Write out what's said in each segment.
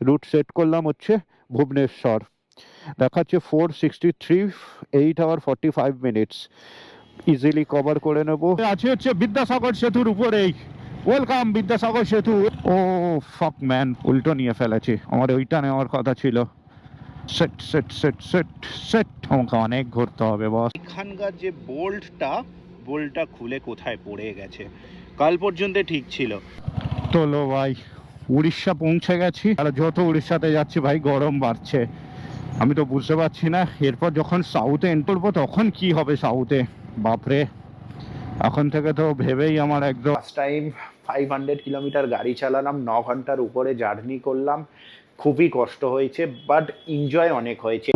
Root set করলাম হচ্ছে ভুবনেশ্বর, দেখাচ্ছে 463, 8 hours 45 minutes, ইজিলি কভার করে নেব। আছে হচ্ছে বিদ্যাসাগর সেতুর উপরেই। ওয়েলকাম বিদ্যাসাগর সেতু। ও ফাক ম্যান, উল্টো নিয়ে ফেলেছি, আমার ওইটা নেওয়ার কথা ছিল। Set set set set set, আমাকে অনেক ঘুরতে হবে বস। এখানকার যে বোল্টটা খুলে কোথায় পড়ে গেছে, কাল পর্যন্ত ঠিক ছিল। চলো ভাই, উড়িষ্যা পৌঁছে গেছি। আর যত উড়িষ্যাতে যাচ্ছি ভাই গরম বাড়ছে, আমি তো বুঝতে পারছি না এরপর যখন সাউথে এন্টার করবো তখন কি হবে সাউথে। বাপরে, এখন থেকে তো ভেবেই আমার একদম। ফার্স্ট টাইম 500 কিলোমিটার গাড়ি চালালাম, 9 ঘন্টার উপরে জার্নি করলাম, খুবই কষ্ট হয়েছে বাট এনজয় অনেক হয়েছে।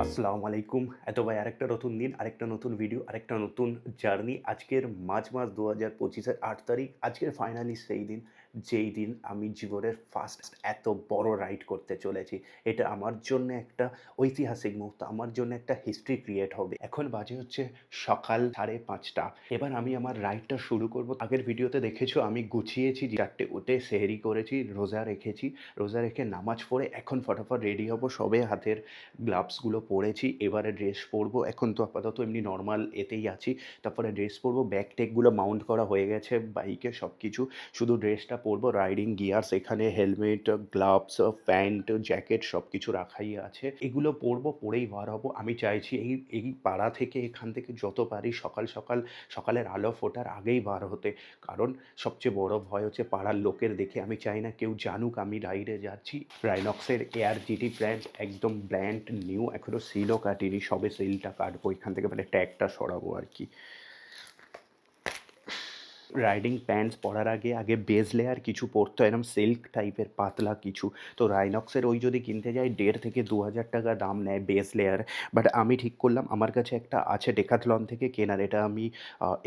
আসসালামু আলাইকুম, এত ভাই আরেকটা নতুন দিন, আরেকটা নতুন ভিডিও, আরেকটা নতুন জার্নি। আজকের মার্চ মাস 2025-এর 8 তারিখ। আজকের ফাইনালি সেই দিন যেই দিন আমি জীবনের ফার্স্ট এত বড় রাইড করতে চলেছি। এটা আমার জন্য একটা ঐতিহাসিক মুহূর্ত, আমার জন্য একটা হিস্ট্রি ক্রিয়েট হবে। এখন বাজে হচ্ছে সকাল 5:30। এবার আমি আমার রাইডটা শুরু করব। আগের ভিডিওতে দেখেছো আমি গুছিয়েছি, 4টে উঠে সেহরি করেছি, রোজা রেখেছি, রোজা রেখে নামাজ পড়ে এখন ফটাফট রেডি হব। সবে হাতের গ্লাভসগুলো পরেছি, এবারে ড্রেস পরবো। এখন তো আপাতত এমনি নর্মাল এতেই আছি, তারপরে ড্রেস পরবো। ব্যাগ টেকগুলো মাউন্ট করা হয়ে গেছে বাইকে, সব কিছু, শুধু ড্রেসটা পরবো। রাইডিং গিয়ার্স এখানে, হেলমেট, গ্লাভস, প্যান্ট, জ্যাকেট সব কিছু রাখাই আছে। এগুলো পরবো, পরেই বার হবো। আমি চাইছি এই পাড়া থেকে, এখান থেকে যত পারি সকালের আলো ফোটার আগেই বার হতে, কারণ সবচেয়ে বড় ভয় হচ্ছে পাড়ার লোকের দেখে। আমি চাই না কেউ জানুক আমি রাইডে যাচ্ছি। রাইনক্সের এয়ার জিটি ব্র্যান্ড, একদম ব্র্যান্ড নিউ, এখনও সিলও কাটিনি, সবে সিলটা কাটবো এখান থেকে, মানে ট্যাগটা সরাবো আর কি। রাইডিং প্যান্টস পরার আগে বেজ লেয়ার কিছু পরতে হয়, এরকম সিল্ক টাইপের পাতলা কিছু। তো রাইনক্সের ওই যদি কিনতে যাই 1,500 থেকে 2,000 টাকা দাম নেয় বেজ লেয়ার। বাট আমি ঠিক করলাম আমার কাছে একটা আছে ডেকাথলন থেকে কেনার, এটা আমি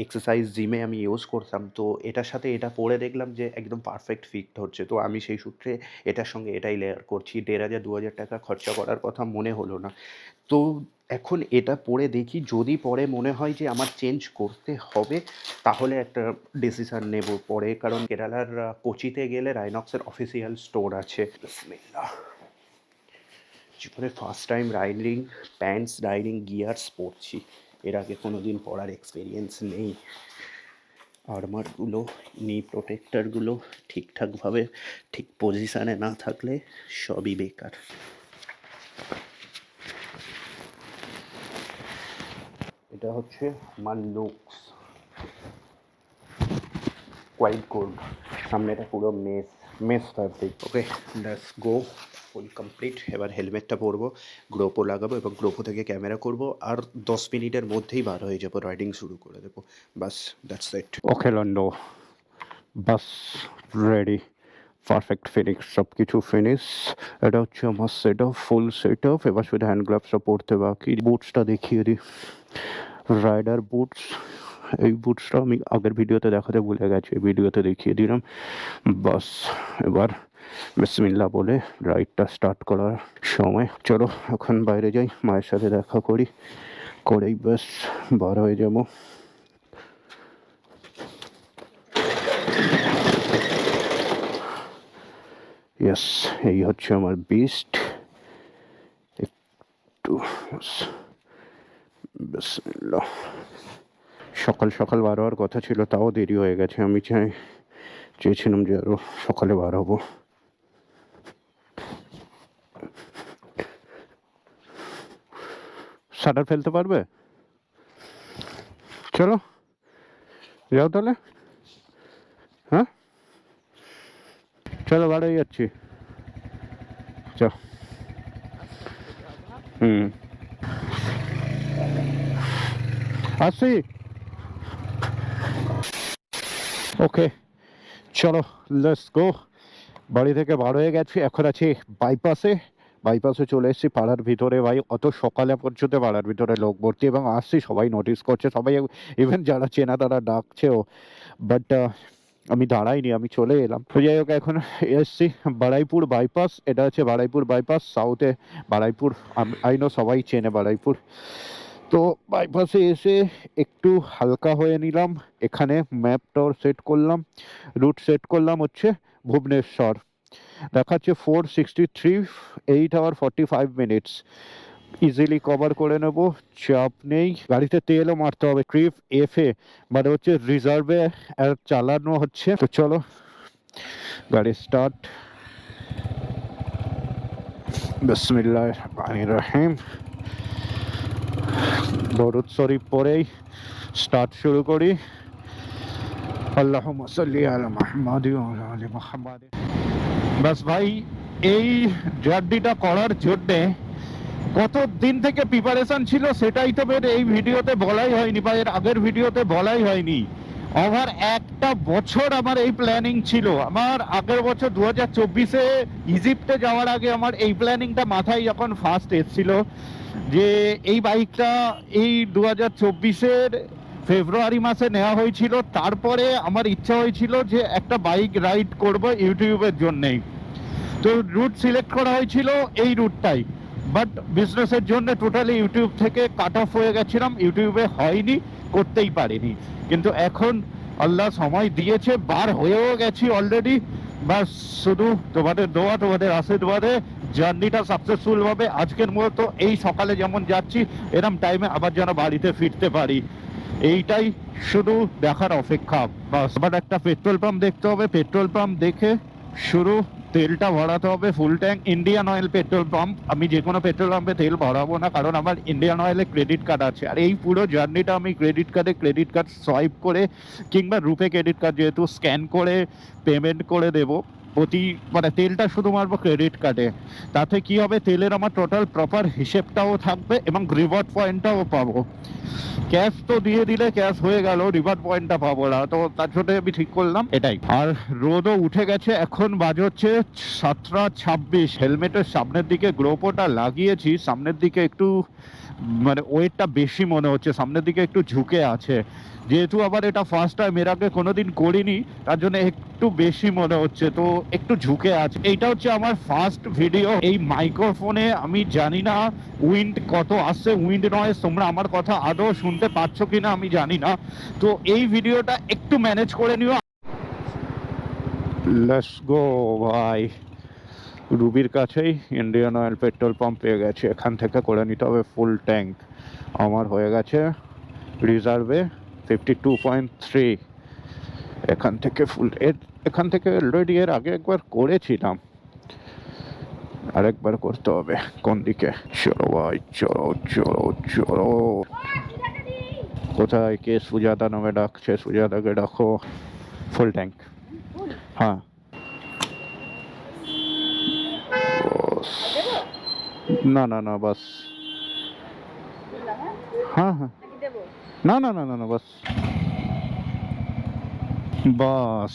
এক্সারসাইজ জিমে আমি ইউজ করতাম, তো এটার সাথে এটা পরে দেখলাম যে একদম পারফেক্ট ফিট হচ্ছে, তো আমি সেই সূত্রে এটার সঙ্গে এটাই লেয়ার করছি। 1,500-2,000 টাকা খরচা করার কথা মনে হলো না। তো এখন এটা পরে দেখি, যদি পরে মনে হয় যে আমার চেঞ্জ করতে হবে তাহলে একটা ডিসিশন নেব পরে, কারণ কেরালার কোচিতে গেলে রাইনক্সের অফিসিয়াল স্টোর আছে। বিসমিল্লাহ। জীবনে first time riding pants, riding gears পরছি, এর আগে কোনো দিন পরার এক্সপিরিয়েন্স নেই। আর্মারগুলো, নি প্রোটেক্টরগুলো ঠিকঠাকভাবে ঠিক পজিশানে না থাকলে সবই বেকার। এটা হচ্ছে আমার লুকস, কোয়াইট গোল্ড, সামনেটা পুরো mesh fabric. Okay, let's go, full complete. এবার হেলমেটটা পরবো, গ্রোপো লাগাবো এবং গ্রোপো থেকে ক্যামেরা করব, আর 10 মিনিটের মধ্যেই বার হয়ে যাবো, রাইডিং শুরু করে দেবো, বাস, দ্যাটস ইট। ওকে লন্ডো, বাস রেডি, পারফেক্ট ফিনিশ, সব কিছু ফিনিশ। এটা হচ্ছে আমার set up, full set up. এবার শুধু হ্যান্ড গ্লাভসটা পরতে বাকি। বুটসটা দেখিয়ে দিই, রাইডার বুটস। এই বুটসটা আমি আগের ভিডিওতে দেখাতে ভুলে গেছি, ভিডিওতে দেখিয়ে দিলাম। বাস এবার বিসমিল্লাহ বলে রাইডটা স্টার্ট করার সময়। চলো এখন বাইরে যাই, মায়ের সাথে দেখা করি, করেই ব্যাস বার হয়ে যাবো। ইয়েস, এই হচ্ছে আমার বিস্ট। একটু বিসমিল্লাহ। সকাল সকাল বার হওয়ার কথা ছিল, তাও দেরি হয়ে গেছে। আমি চেয়েছিলাম যে আরও সকালে বার হবো। শাটার ফেলতে পারবে? চলো যাও তাহলে। হ্যাঁ চলো, বার হয়ে যাচ্ছি। চল। আসছি। ওকে চলো, লেটস গো। বাড়ি থেকে বার হয়ে গেছি, এখন আছি বাইপাসে চলে এসেছি পাড়ার ভিতরে। ভাই অত সকালে পর্যন্ত পাড়ার ভিতরে লোক ভর্তি, এবং আসছি সবাই নোটিস করছে, সবাই ইভেন যারা চেনা তারা ডাকছেও। বাট আমি দাঁড়াইনি, আমি চলে এলাম। তো যাই হোক, এখন এসছি বারুইপুর বাইপাস। এটা হচ্ছে বারুইপুর বাইপাস, সাউথে বারুইপুর। আই নো সবাই চেনে বারুইপুর। তো বাইপাসে এসে একটু হালকা হয়ে নিলাম। এখানে ম্যাপটাও সেট করলাম, রুট সেট করলাম হচ্ছে ভুবনেশ্বর। দেখাচ্ছে 463, 8 hour 45 minutes। ইজিলি কভার করে নেব, চাপ নেই। গাড়িতে তেলও মারতে হবে, ট্রিপ এফে মানে হচ্ছে রিজার্ভে চালানো হচ্ছে। তো চলো গাড়ি স্টার্ট। বিসমিল্লাহির রহমানির রহিম। দরুদ শরীফ পরেই স্টার্ট শুরু করি। আল্লাহুম্মা সাল্লি আলা মুহাম্মাদ ওয়া আলা আলি মুহাম্মাদ। বাস ভাই, এই জার্নিটা করার জন্যে কত দিন থেকে প্রিপারেশন ছিল সেটাই তো এই ভিডিওতে বলাই হয়নি, বা এর আগের ভিডিওতে বলাই হয়নি। ওভার একটা বছর আমার এই প্ল্যানিং ছিল। আমার আগের বছর 2024-এ ইজিপ্টে যাওয়ার আগে আমার এই প্ল্যানিংটা মাথায় যখন ফার্স্ট এসেছিল যে এই বাইকটা এই 2024-এর ফেব্রুয়ারি মাসে নেওয়া হয়েছিল, তারপরে আমার ইচ্ছা হয়েছিল যে একটা বাইক রাইড করব ইউটিউবের জন্যেই। তো রুট সিলেক্ট করা হয়েছিল এই রুটটাই, বাট বিজনেসের জন্য টোটালি ইউটিউব থেকে কাট অফ হয়ে গেছিলাম, ইউটিউবে হয়নি, করতেই পারিনি। কিন্তু এখন আল্লাহ সময় দিয়েছে, বার হয়েও গেছি অলরেডি। বাস শুধু তোমাদের দোয়া, তোমাদের আশীর্বাদে জার্নিটা সাকসেসফুল হবে। আজকের মতো এই সকালে যেমন যাচ্ছি, এরম টাইমে আবার যেন বাড়িতে ফিরতে পারি, এইটাই শুধু দেখার অপেক্ষা। বাস আবার একটা পেট্রোল পাম্প দেখতে হবে, পেট্রোল পাম্প দেখে শুরু তেলটা ভরাতে হবে full tank. Indian oil petrol pump. আমি যে কোনো পেট্রোল পাম্পে তেল ভরাবো না, কারণ আমার ইন্ডিয়ান অয়েলে ক্রেডিট কার্ড আছে। আর এই পুরো জার্নিটা আমি ক্রেডিট কার্ড সোয়াইপ করে কিংবা রুপে ক্রেডিট কার্ড যেহেতু স্ক্যান করে পেমেন্ট করে দেবো মানে তেলটা শুধু মারবো ক্রেডিট কার্ডে। তাতে কি হবে, তেলের আমার টোটাল প্রপার হিসেবটাও থাকবে এবং রিওয়ার্ড পয়েন্টটাও পাবো। ক্যাশ তো দিয়ে দিলে ক্যাশ হয়ে গেল, রিওয়ার্ড পয়েন্টটা পাবো না, তো তার জন্য আমি ঠিক করলাম এটাই। আর রোদও উঠে গেছে, এখন বাজে হচ্ছে 7:26। হেলমেটের সামনের দিকে গ্লোপোটা লাগিয়েছি, সামনের দিকে একটু মানে ওয়েটটা বেশি মনে হচ্ছে, সামনের দিকে একটু ঝুঁকে আছে। যেহেতু আবার এটা ফার্স্ট টাইম, এর আগে কোনোদিন করিনি, তার জন্য একটু বেশি মনে হচ্ছে, তো একটু ঝুঁকে আছে। এইটা হচ্ছে আমার ফার্স্ট ভিডিও এই মাইক্রোফোনে। আমি জানি না উইন্ড কত আসছে, উইন্ড নয়েজ তোমরা আমার কথা আদৌ শুনতে পাচ্ছ কিনা আমি জানি না। তো এই ভিডিওটা একটু ম্যানেজ করে নিও। লেটস গো ভাই। রুবির কাছেই ইন্ডিয়ান অয়েল পেট্রোল পাম্প পেয়ে গেছে, এখান থেকে করে নিতে হবে ফুল ট্যাঙ্ক। আমার হয়ে গেছে রিজার্ভে 52.3। এখান থেকে এখান থেকে অলরেডি এর আগে একবার করেছিলাম, আরেকবার করতে হবে। কোন দিকে? চলো ভাই, চলো চলো চলো। কোথায়? কে? সুজাতা নামে ডাকছে, সুজাতাকে ডাকো। Full tank. হ্যাঁ না না না, বাস। হ্যাঁ হ্যাঁ, না না না না না, বাস বাস।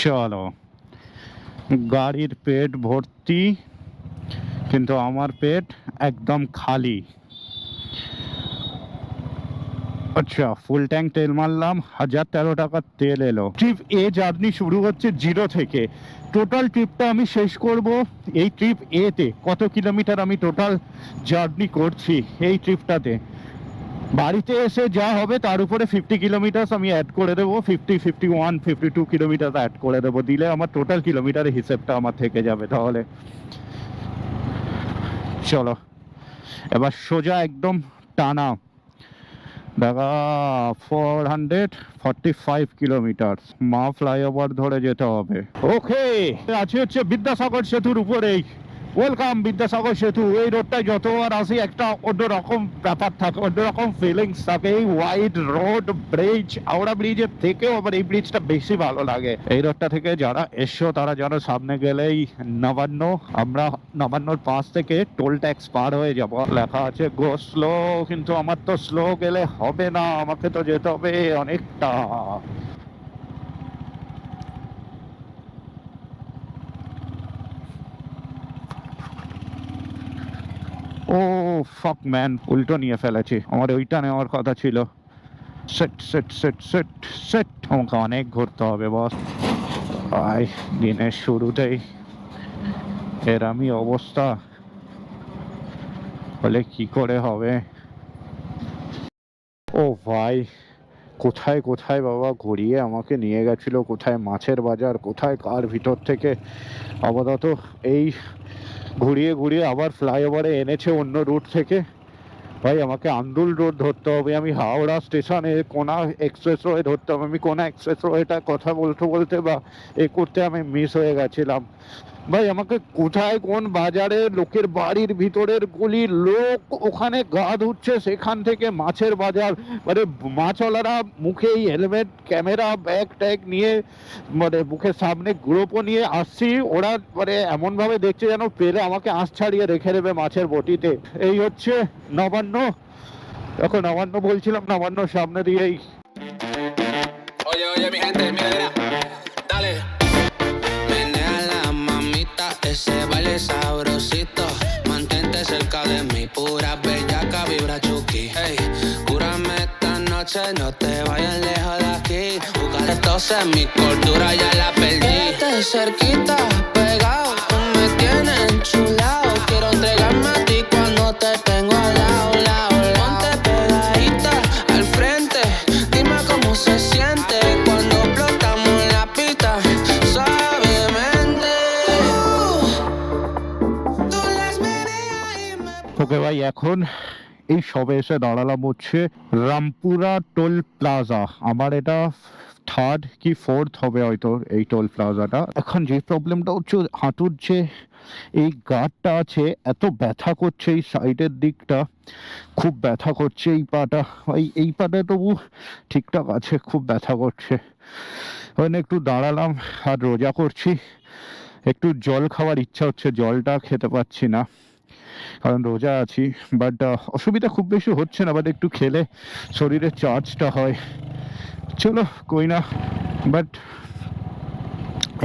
চলো, গাড়ির পেট ভর্তি কিন্তু আমার পেট একদম খালি। আচ্ছা, ফুল ট্যাঙ্ক তেল মারলাম, 1013 টাকার তেল এলো। ট্রিপ এ জার্নি শুরু হচ্ছে 0 থেকে। টোটাল ট্রিপটা আমি শেষ করব এই ট্রিপ এতে। কত কিলোমিটার আমি টোটাল জার্নি করছি এই ট্রিপটাতে, বাড়িতে এসে যা হবে তার উপরে 50 কিলোমিটার আমি অ্যাড করে দেবো। 50, 51, 52 কিলোমিটার অ্যাড করে দেবো, দিলে আমার টোটাল কিলোমিটারের হিসেবটা আমার থেকে যাবে। তাহলে চলো এবার সোজা একদম টানা দেখা 445 কিলোমিটার মা ফ্লাইওভার ধরে যেতে হবে। ওকে, আছে হচ্ছে বিদ্যাসাগর সেতুর উপরেই। ওয়েলকাম বিদ্যাসাগর সেতু। এই রোডটায় যতবার আসি একটা অন্যরকম ব্যাপার থাকে, অন্যরকম ফিলিংস থাকে। এই ওয়াইড রোড, ব্রিজ, হাওড়া ব্রিজের থেকেও আবার এই ব্রিজটা বেশি ভালো লাগে। এই রোডটা থেকে যারা এসছো তারা জানো, সামনে গেলেই নবান্ন। আমরা নবান্নর পাশ থেকে টোল ট্যাক্স পার হয়ে যাব, লেখা আছে গো স্লো, কিন্তু আমার তো স্লো গেলে হবে না, আমাকে তো যেতে হবে অনেকটা। ও ফাক ম্যান, উল্টো নিয়ে ফেলেছি, আমার ওইটা নেওয়ার কথা ছিল। Set set set set set, আমাকে অনেক ঘুরতে হবে বস। ভাই দিনের শুরুতেই এরমই অবস্থা হলে কি করে হবে। ও ভাই, কোথায় কোথায় বাবা ঘুরিয়ে আমাকে নিয়ে গেছিল, কোথায় মাছের বাজার, কোথায় কার ভিতর থেকে আপাতত এই ঘুরিয়ে ঘুরিয়ে আবার ফ্লাইওভারে এনেছে অন্য রুট থেকে। ভাই আমাকে আন্দুল রোড ধরতে হবে, আমি হাওড়া স্টেশনে কোনা এক্সপ্রেস ওয়ে ধরতে হবে। আমি কোনা এক্সপ্রেস ওয়েটা কথা বলতে বলতে বা এ করতে আমি মিস হয়ে গেছিলাম। ভাই আমাকে কোথায় কোন বাজারে লোকের বাড়ির ভিতরের গলির লোক ওখানে গা ধুচ্ছে, সেখান থেকে মাছের বাজার, মানে মাছওয়ালারা মুখে এই হেলমেট ক্যামেরা ব্যাগ ট্যাগ নিয়ে, মানে মুখের সামনে গ্রুপও নিয়ে আসছি, ওরা মানে এমনভাবে দেখছে যেন পেলে আমাকে আঁশ ছাড়িয়ে রেখে দেবে মাছের বটিতে। এই হচ্ছে নবান্ন। এখন নবান্ন বলছিলাম, নবান্নর সামনে দিয়েই Oye, oye, mi gente, mira, mira, dale. Menea la mamita, ese baile sabrosito. Mantente cerca de mí, pura bellaca, vibra chuki. Hey, cúrame esta noche, no te vayas lejos de aquí. Buscar entonces mi cordura ya la perdí. Quédate cerquita, pegado, tú me tienes enchulado. Quiero entregarme a ti cuando te tengo al lado, lado, lado. Ponte pegadita al frente, dime cómo se siente cuando explotamos la pista suavemente. Tú las meneas y me ওকে ভাই এখন এই সবে এসে দাঁড়ালাম হচ্ছে Rampura toll plaza. আমার এটা third কি ফোর্থ হবে হয়তো এই টোল প্লাজাটা। এখন যে প্রবলেমটা হচ্ছে হাঁটুর যে এই গার্ডটা আছে এত ব্যথা করছে, এই সাইডের দিকটা খুব ব্যথা করছে, এই পাটা। এই পাটা তবু ঠিকঠাক আছে, খুব ব্যথা করছে। ওখানে একটু দাঁড়ালাম, আর রোজা করছি, একটু জল খাওয়ার ইচ্ছা হচ্ছে, জলটা খেতে পাচ্ছি না কারণ রোজা আছি। বাট অসুবিধা খুব বেশি হচ্ছে না, বাট একটু খেলে শরীরের চার্জটা হয়। চলো কই না, বাট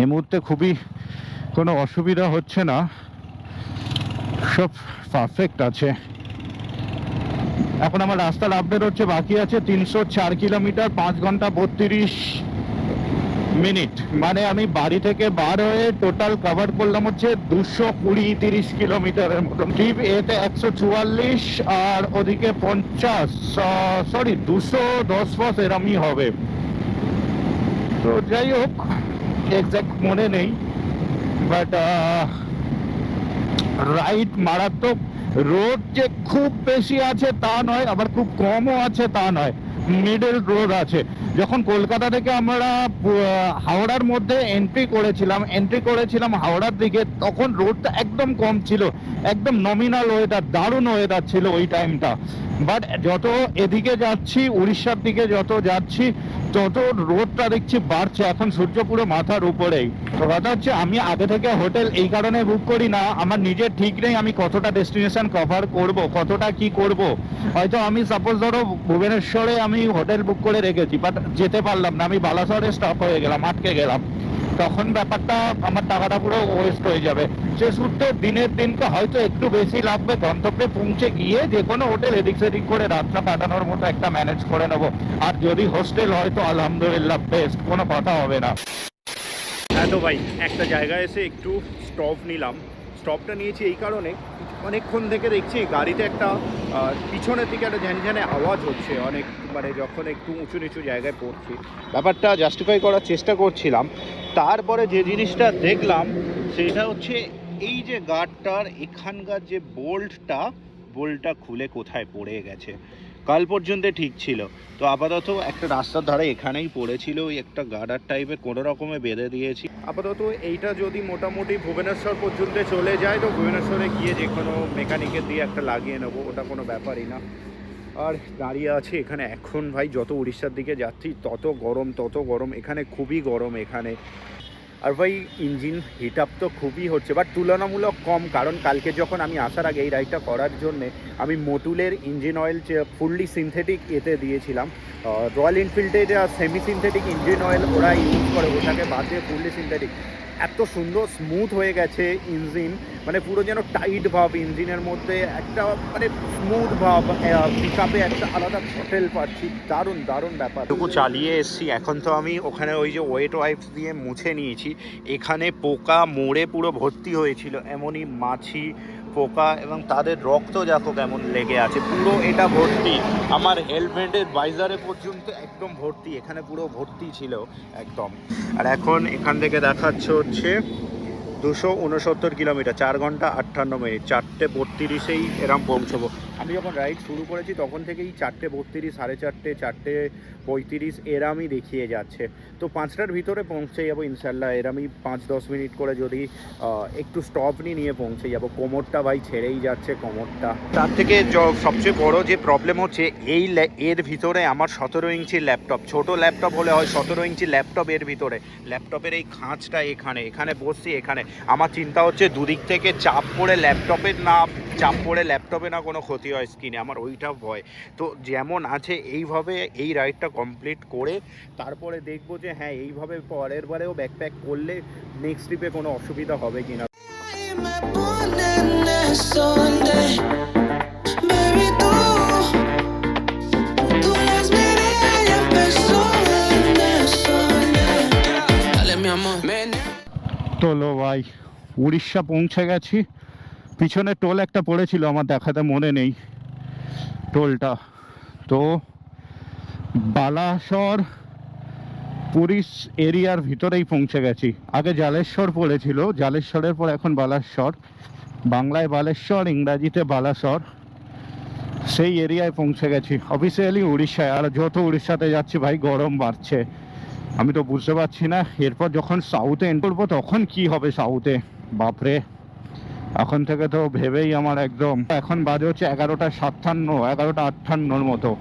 এই মুহূর্তে খুবই কোনো অসুবিধা হচ্ছে না, সব পারফেক্ট আছে। এখন আমার রাস্তার আপডেট হচ্ছে বাকি আছে 304 কিলোমিটার, 5 ঘন্টা 32 মিনিট। মানে আমি বাড়ি থেকে বার হয়ে টোটাল কভার করলাম হচ্ছে 220-30 কিলোমিটারের মতন। ট্রিপ এতে 144 আর ওদিকে 50, সরি 210 বাস এরমই হবে। তো যাই হোক, এক্সাক্ট মনে নেই, বাট রাইট মারাত্মক। রোড যে খুব বেশি আছে তা নয়, আবার খুব কমও আছে তা নয়, মিডল রোড আছে। যখন কলকাতা থেকে আমরা হাওড়ার মধ্যে এন্ট্রি করেছিলাম হাওড়ার দিকে, তখন রোডটা একদম কম ছিল, একদম নমিনাল ওয়েদার, দারুণ ওয়েদার ছিল ওই টাইমটা। বাট যত এদিকে যাচ্ছি, উড়িষ্যার দিকে যত যাচ্ছি, তত রোডটা দেখছি বাড়ছে। এখন সূর্য পুরো মাথার উপরেই। তো কথা হচ্ছে আমি আগে থেকে হোটেল এই কারণে বুক করি না, আমার নিজের ঠিক নেই আমি কতটা ডেস্টিনেশন কভার করব, কতটা কি করব। হয়তো আমি সাপোজ ধরো ভুবনেশ্বরে আমি হোটেল বুক করে রেখেছি, বাট যেতে পারলাম না, আমি বালাসরে স্টপ হয়ে গেলাম, আটকে গেলাম, তখন ব্যাপারটা আমার টাকাটা পুরো ওয়েস্ট হয়ে যাবে। সে সূত্রে দিনের দিনকে হয়তো একটু বেশি লাগবে, গন্তব্যে পৌঁছে গিয়ে যে কোনো হোটেল এদিক সেদিক করে রাতটা কাটানোর মতো একটা ম্যানেজ করে নেবো। আর যদি হোস্টেল হয় তো আলহামদুলিল্লাহ বেস্ট, কোনো কথা হবে না। হ্যাঁ তো ভাই, একটা জায়গায় এসে একটু স্টপ নিলাম। স্টপটা নিয়েছি এই কারণে, অনেকক্ষণ থেকে দেখছি গাড়িতে একটা পিছনের দিকে একটা ঝ্যানঝ্যানে আওয়াজ হচ্ছে অনেক, মানে যখন একটু উঁচু নিচু জায়গায় পড়ছি। ব্যাপারটা জাস্টিফাই করার চেষ্টা করছিলাম। তারপরে যে জিনিসটা দেখলাম সেটা হচ্ছে এই যে গার্ডটার এখানকার যে বোল্টটা খুলে কোথায় পড়ে গেছে। কাল পর্যন্ত ঠিক ছিল, তো আপাতত একটা রাস্তার ধারে এখানেই পড়েছিল, ওই একটা গার্ডার টাইপের কোনো রকমে বেঁধে দিয়েছি। আপাতত এইটা যদি মোটামুটি ভুবনেশ্বর পর্যন্ত চলে যায় তো ভুবনেশ্বরে গিয়ে যে কোনো মেকানিকের দিয়ে একটা লাগিয়ে নেবো, ওটা কোনো ব্যাপারই না। আর দাঁড়িয়ে আছে এখানে এখন ভাই, যত উড়িষ্যার দিকে যাচ্ছি তত গরম, এখানে খুবই গরম এখানে। আর ভাই ইঞ্জিন হিট আপ তো খুবই হচ্ছে, বাট তুলনামূলক কম, কারণ কালকে যখন আমি আসার আগে এই রাইডটা করার জন্যে আমি মোটুলের ইঞ্জিন অয়েল ফুললি সিনথেটিক এতে দিয়েছিলাম। রয়্যাল এনফিল্ডের সেমি সিনথেটিক ইঞ্জিন অয়েল ওরা ইউজ করে, ওটাকে বাদ দিয়ে ফুললি সিনথেটিক এত সুন্দর স্মুথ হয়ে গেছে ইঞ্জিন, মানে পুরো যেন টাইট ভাব ইঞ্জিনের মধ্যে, একটা মানে স্মুথ ভাব, পিক আপে একটা আলাদা হোটেল পাচ্ছি, দারুণ দারুণ ব্যাপার। টুকু চালিয়ে এসছি, এখন তো আমি ওখানে ওই যে ওয়েট ওয়াইপস দিয়ে মুছে নিয়েছি। এখানে পোকা মোড়ে পুরো ভর্তি হয়েছিল, এমনই মাছি পোকা, এবং তাদের রক্ত দেখো কেমন লেগে আছে, পুরো এটা ভর্তি। আমার হেলমেটের বাইজারে পর্যন্ত একদম ভর্তি, এখানে পুরো ভর্তি ছিল একদম। আর এখন এখান থেকে দেখাচ্ছে হচ্ছে 269 কিলোমিটার, 4 ঘন্টা 58 মিনিট, 4:32 এরম পৌঁছবো। আমি যখন রাইড শুরু করেছি তখন থেকেই 4:32, 4:30, 4:35 এরামই দেখিয়ে যাচ্ছে। তো 5টার ভিতরে পৌঁছে যাবো ইনশাল্লাহ, এরামই 5-10 মিনিট করে যদি একটু স্টপ নিয়ে পৌঁছে যাবো। কোমরটা ভাই ছেড়েই যাচ্ছে কোমরটা। তার থেকে সবচেয়ে বড় যে প্রবলেম হচ্ছে এর ভিতরে আমার 17 ইঞ্চি ল্যাপটপ, ছোট ল্যাপটপ হলে হয়, 17 ইঞ্চি ল্যাপটপ এর ভিতরে, ল্যাপটপের এই খাঁজটা এখানে বসছি। এখানে আমার চিন্তা হচ্ছে দুদিক থেকে চাপ পড়ে ল্যাপটপে না কোনো ক্ষতি হয় স্ক্রিনে, আমার ওইটা ভয়। তো যেমন আছে এইভাবে এই রাইডটা কমপ্লিট করে তারপরে দেখবো যে হ্যাঁ এইভাবে পরের বারেও ব্যাকপ্যাক করলে নেক্সট ট্রিপে কোনো অসুবিধা হবে কিনা। Me ponen desorden, baby, tú las miras y empezó el desorden. Dale, mi amor. তোলো ভাই, উড়িষ্যা পৌঁছে গেছি। পিছনে টোল একটা পড়েছিল, আমার দেখাতে মনে নেই টোলটা। তো বালাসর পুরী এরিয়ার ভিতরেই পৌঁছে গেছি। আগে জালেশ্বর পড়েছিল, জালেশ্বরের পর এখন বালাসর, বাংলায় বালেশ্বর, ইংরাজিতে বালাসর, সেই এরিয়ায় পৌঁছে গেছি। অফিসিয়ালি উড়িষ্যায়। আর যত উড়িষ্যাতে যাচ্ছি ভাই গরম বাড়ছে, আমি তো বুঝতে পারছি না এরপর যখন সাউথে এন্টার করবো তখন কি হবে সাউথে, বাপরে। এখন থেকে তো ভেবেই আমার একদম, এখন বাজে হচ্ছে 11:57, 11:58 মতো।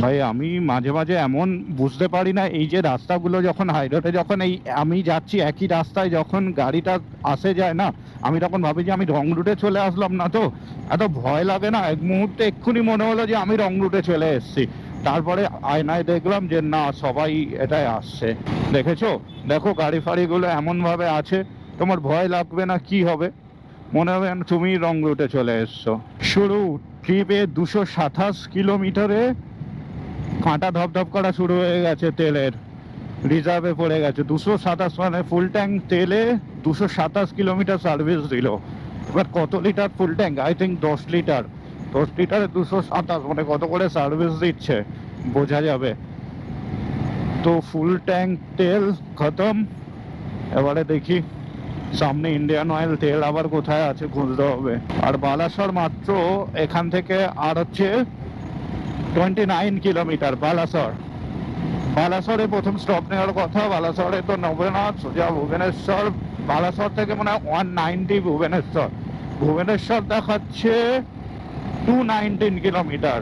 ভাই আমি মাঝে মাঝে এমন বুঝতে পারি না, এই যে রাস্তাগুলো যখন হাইরোডে যখন আমি যাচ্ছি একই রাস্তায়, যখন গাড়িটা আসে যায় না, আমি তখন ভাবি যে আমি রং রুটে চলে আসলাম না, তো এত ভয় লাগে না। এক মুহূর্তে এক্ষুনি মনে হলো যে আমি রং রুটে চলে এসেছি, তারপরে আয়নায় দেখলাম যে না, সবাই এটাই আসছে। দেখেছো, দেখো গাড়ি ফাড়িগুলো এমনভাবে আছে, তোমার ভয় লাগবে না, কি হবে, মনে হবে তুমি রং রুটে চলে এসছো। শুরু ট্রিপে 227 কিলোমিটারে কাঁটা ধপধপ করা শুরু হয়ে গেছে, তেলের রিজার্ভে পড়ে গেছে 227, মানে ফুল ট্যাঙ্ক তেলে 227 কিলোমিটার সার্ভিস দিল। এবার কত litre full tank, I think 10 litre, 10 লিটারে 227, মানে কত করে সার্ভিস দিচ্ছে বোঝা যাবে। তো ফুল ট্যাঙ্ক তেল খতম। এবারে দেখি সামনে ইন্ডিয়ান অয়েল তেল আবার কোথায় আছে খুঁজতে হবে। আর বালাসর মাত্র এখান থেকে আর হচ্ছে 29 কিলোমিটার বালাসরে প্রথম স্টপ নেওয়ার কথা। বালাসরে তো নেবে না, সোজা ভুবনেশ্বর। বালাসর থেকে মনে হয় 190 ভুবনেশ্বর দেখাচ্ছে 219 কিলোমিটার,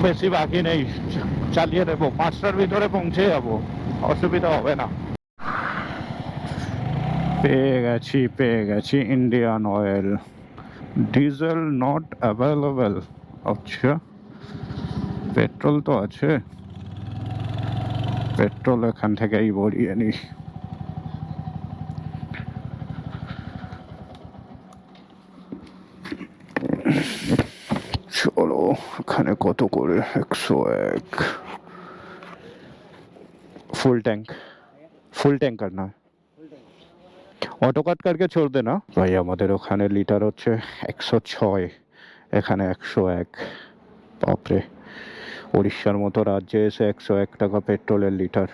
বেশি বাকি নেই, চালিয়ে দেবো। 5টার ভিতরে পৌঁছে যাবো, অসুবিধা হবে না। পেয়ে গেছি Indian oil. Diesel not available. আচ্ছা, পেট্রোল তো আছে, পেট্রোল এখান থেকেই ভরিয়ে নি। চলো, এখানে কত করে? 101। फुल टैंक करना है, অটো কাট करके छोड़ देना ভাই। আমাদের ওখানে লিটার হচ্ছে 106, এখানে 101। বাপরে, উড়িষ্যার মতো রাজ্যে এসে 101 টাকা পেট্রোলের লিটার।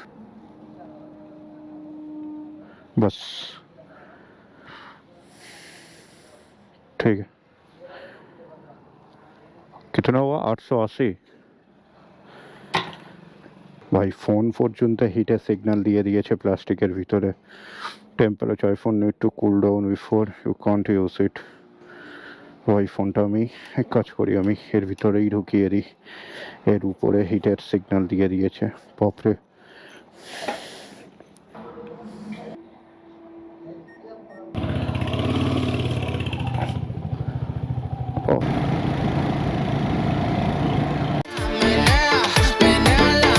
बस ठीक है। कितना हुआ? 880। ভাই ফোন পর্যন্ত হিটের সিগন্যাল দিয়ে দিয়েছে প্লাস্টিকের ভিতরে। Temperature phone need to cool down before you can't use it. ভাই ফোনটা আমি এক কাজ করি, আমি এর ভিতরেই ঢুকিয়ে দিই, এর উপরে হিটের সিগন্যাল দিয়ে দিয়েছে। বাপরে, Menea la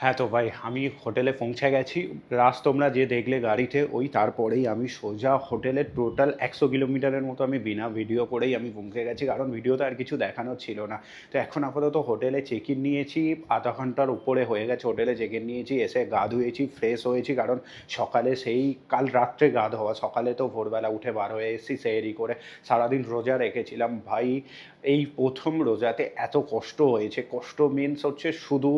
হ্যাঁ তো ভাই আমি হোটেলে পৌঁছে গেছি। লাস্ট তোমরা যে দেখলে গাড়িতে ওই তারপরেই আমি সোজা হোটেলের টোটাল 100 কিলোমিটারের মতো আমি বিনা ভিডিও করেই আমি পৌঁছে গেছি, কারণ ভিডিওতে আর কিছু দেখানোর ছিল না। তো এখন আপাতত হোটেলে চেক ইন নিয়েছি, আধা ঘন্টার উপরে হয়ে গেছে হোটেলে চেক ইন নিয়েছি, এসে গা ধুয়েছি, ফ্রেশ হয়েছি, কারণ সকালে সেই কাল রাত্রে গা ধোয়া, সকালে তো ভোরবেলা উঠে বার হয়ে এসেছি সেহেরি করে, সারাদিন রোজা রেখেছিলাম ভাই। এই প্রথম রোজাতে এত কষ্ট হয়েছে, কষ্ট মিনস হচ্ছে শুধু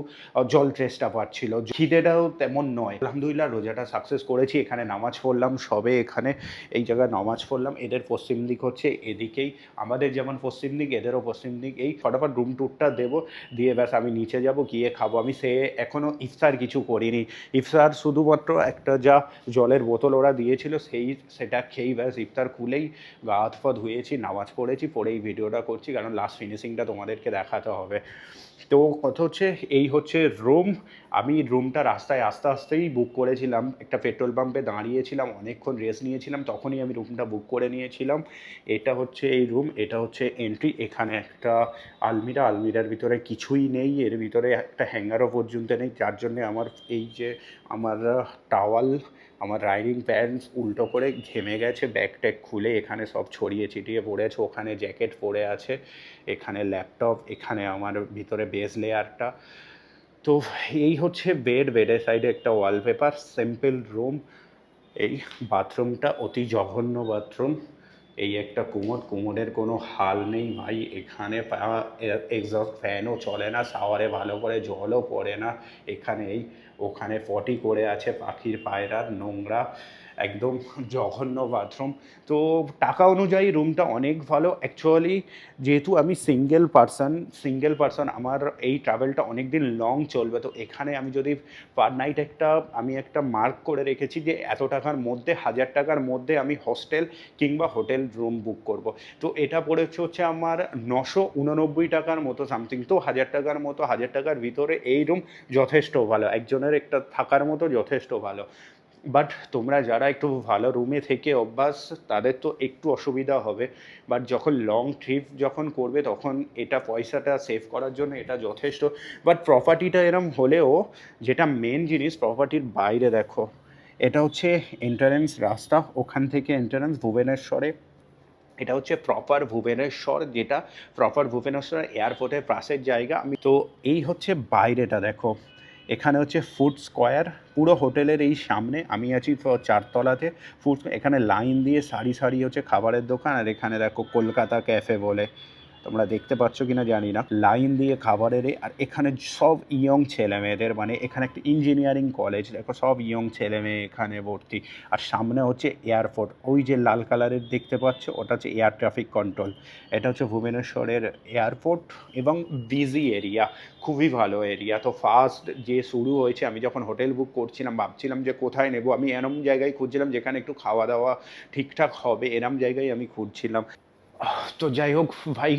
জল ট্রেসটা পাচ্ছিল, খিদেটাও তেমন নয়। আলহামদুলিল্লাহ রোজাটা সাকসেস করেছি। এখানে নামাজ পড়লাম সবে, এখানে এই জায়গায় নামাজ পড়লাম। এদের পশ্চিম দিক হচ্ছে এদিকেই, আমাদের যেমন পশ্চিম দিক এদেরও পশ্চিম দিক। এই ফটাফট রুম ট্যুরটা দেবো, দিয়ে ব্যাস আমি নিচে যাব, গিয়ে খাবো। আমি সে এখনও ইফতার কিছু করিনি। ইফতার শুধুমাত্র একটা যা জলের বোতল ওরা দিয়েছিল সেটা খেয়েই ব্যাস ইফতার খুলেই গা হাত পা ধুয়েছি, নামাজ পড়েছি, পড়েই ভিডিওটা করছি, কারণ লাস্ট ফিনিশিংটা তোমাদেরকে দেখাতে হবে। তো কথা হচ্ছে এই হচ্ছে রুম। আমি রুমটা রাস্তায় আস্তে আস্তেই বুক করেছিলাম, একটা পেট্রোল পাম্পে দাঁড়িয়েছিলাম, অনেকক্ষণ রেস্ট নিয়েছিলাম, তখনই আমি রুমটা বুক করে নিয়েছিলাম। এটা হচ্ছে এই রুম, এটা হচ্ছে এন্ট্রি। এখানে একটা আলমিরার ভিতরে কিছুই নেই, এর ভিতরে একটা হ্যাঙ্গারও পর্যন্ত নেই, যার জন্যে আমার এই যে আমার টাওয়াল, আমার রাইডিং প্যান্টস উল্টো করে ঘেমে গেছে, ব্যাগ ট্যাগ খুলে এখানে সব ছড়িয়ে ছিটিয়ে পড়েছে, ওখানে জ্যাকেট পরে আছে, এখানে ল্যাপটপ, এখানে আমার ভিতরে বেস লেয়ারটা। তো এই হচ্ছে বেডের সাইডে একটা ওয়ালপেপার, সিম্পল রুম। এই বাথরুমটা অতি জঘন্য বাথরুম। এই একটা কুমোরের কোনো হাল নেই ভাই, এখানে এক্সস্ট ফ্যানও চলে না, শাওয়ারে ভালো করে জলও পড়ে না, এখানে ওখানে পটি করে আছে পাখির পায়রার, নোংরা, একদম জঘন্য বাথরুম। তো টাকা অনুযায়ী রুমটা অনেক ভালো অ্যাকচুয়ালি। যেহেতু আমি সিঙ্গেল পারসন, আমার এই ট্রাভেলটা অনেক দিন লং চলবে, তো এখানে আমি যদি পার নাইট আমি একটা মার্ক করে রেখেছি যে এত টাকার মধ্যে, 1000 টাকার মধ্যে আমি হস্টেল কিংবা হোটেল রুম বুক করব। তো এটা পড়েছে হচ্ছে আমার 989 টাকার মতো সামথিং। তো 1000 টাকার মতো, 1000 টাকার ভিতরে এই রুম যথেষ্ট ভালো, একজনের একটা থাকার মতো যথেষ্ট ভালো। বাট তোমরা যারা একটু ভালো রুমে থেকে অভ্যাস, তাদের তো একটু অসুবিধা হবে। বাট যখন লং ট্রিপ যখন করবে তখন এটা পয়সাটা সেভ করার জন্য এটা যথেষ্ট। বাট প্রপার্টিটা এরম হলেও যেটা মেন জিনিস, প্রপার্টির বাইরে দেখো, এটা হচ্ছে এন্ট্রান্স রাস্তা, ওখান থেকে এন্ট্রান্স ভুবনেশ্বরে। এটা হচ্ছে প্রপার ভুবনেশ্বর, যেটা প্রপার ভুবনেশ্বর এয়ারপোর্টের পাশের জায়গা। তো এই হচ্ছে বাইরেটা দেখো, এখানে হচ্ছে ফুড স্কোয়ার, পুরো হোটেলের এই সামনে। আমি আছি 4 তলাতে। এখানে লাইন দিয়ে সারি সারি হচ্ছে খাবারের দোকান, আর এখানে দেখো কলকাতা ক্যাফে বলে, তোমরা দেখতে পাচ্ছ কিনা জানি না, লাইন দিয়ে খাবারের। আর এখানে সব ইয়ং ছেলে মেয়েদের, মানে এখানে একটা ইঞ্জিনিয়ারিং কলেজ, দেখো সব ইয়ং ছেলে মেয়ে এখানে ভর্তি। আর সামনে হচ্ছে এয়ারপোর্ট, ওই যে লাল কালারের দেখতে পাচ্ছ ওটা হচ্ছে এয়ার ট্রাফিক কন্ট্রোল। এটা হচ্ছে ভুবনেশ্বরের এয়ারপোর্ট এবং বিজি এরিয়া, খুবই ভালো এরিয়া। তো ফার্স্ট যে শুরু হয়েছে, আমি যখন হোটেল বুক করছিলাম ভাবছিলাম যে কোথায় নেব, আমি এরম জায়গায় খুঁজছিলাম যেখানে একটু খাওয়া দাওয়া ঠিকঠাক হবে, এরম জায়গায় আমি খুঁজছিলাম। তো যাই হোক ভাই,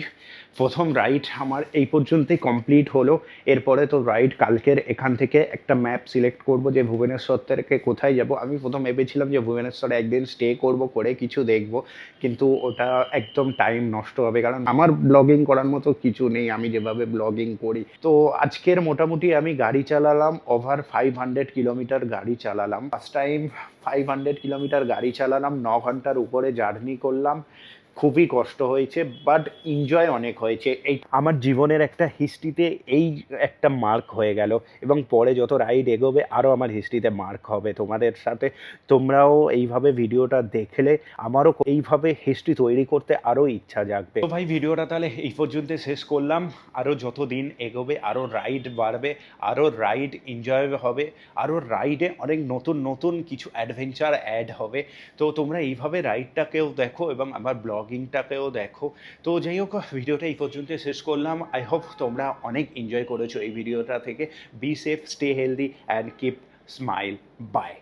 প্রথম রাইড আমার এই পর্যন্তই কমপ্লিট হলো। এরপরে তো রাইড কালকের, এখান থেকে একটা ম্যাপ সিলেক্ট করব যে ভুবনেশ্বর থেকে কোথায় যাব। আমি প্রথম ভেবেছিলাম যে ভুবনেশ্বরে একদিন স্টে করব, করে কিছু দেখব, কিন্তু ওটা একদম টাইম নষ্ট হবে, কারণ আমার ব্লগিং করার মতো কিছু নেই আমি যেভাবে ব্লগিং করি। তো আজকের মোটামুটি আমি গাড়ি চালালাম ওভার 500 কিলোমিটার গাড়ি চালালাম, ফার্স্ট টাইম 500 কিলোমিটার গাড়ি চালালাম, 9 ঘন্টার উপরে জার্নি করলাম। খুবই কষ্ট হয়েছে বাট এনজয় অনেক হয়েছে। এই আমার জীবনের একটা হিস্ট্রিতে এই একটা মার্ক হয়ে গেল, এবং পরে যত রাইড এগোবে আরও আমার হিস্ট্রিতে মার্ক হবে তোমাদের সাথে। তোমরাও এইভাবে ভিডিওটা দেখলে আমারও এইভাবে হিস্ট্রি তৈরি করতে আরও ইচ্ছা জাগবে। তো ভাই ভিডিওটা তাহলে এই পর্যন্ত শেষ করলাম। আরও যত দিন এগোবে আরও রাইড বাড়বে, আরও রাইড এনজয় হবে, আরও রাইডে অনেক নতুন নতুন কিছু অ্যাডভেঞ্চার অ্যাড হবে। তো তোমরা এইভাবে রাইডটাকেও দেখো এবং আমার ব্লগিংটাকেও দেখো। তো যাই হোক, ভিডিওটা এই পর্যন্ত শেষ করলাম। আই হোপ তোমরা অনেক এনজয় করেছো এই ভিডিওটা থেকে। Be safe, stay healthy and keep smile. By.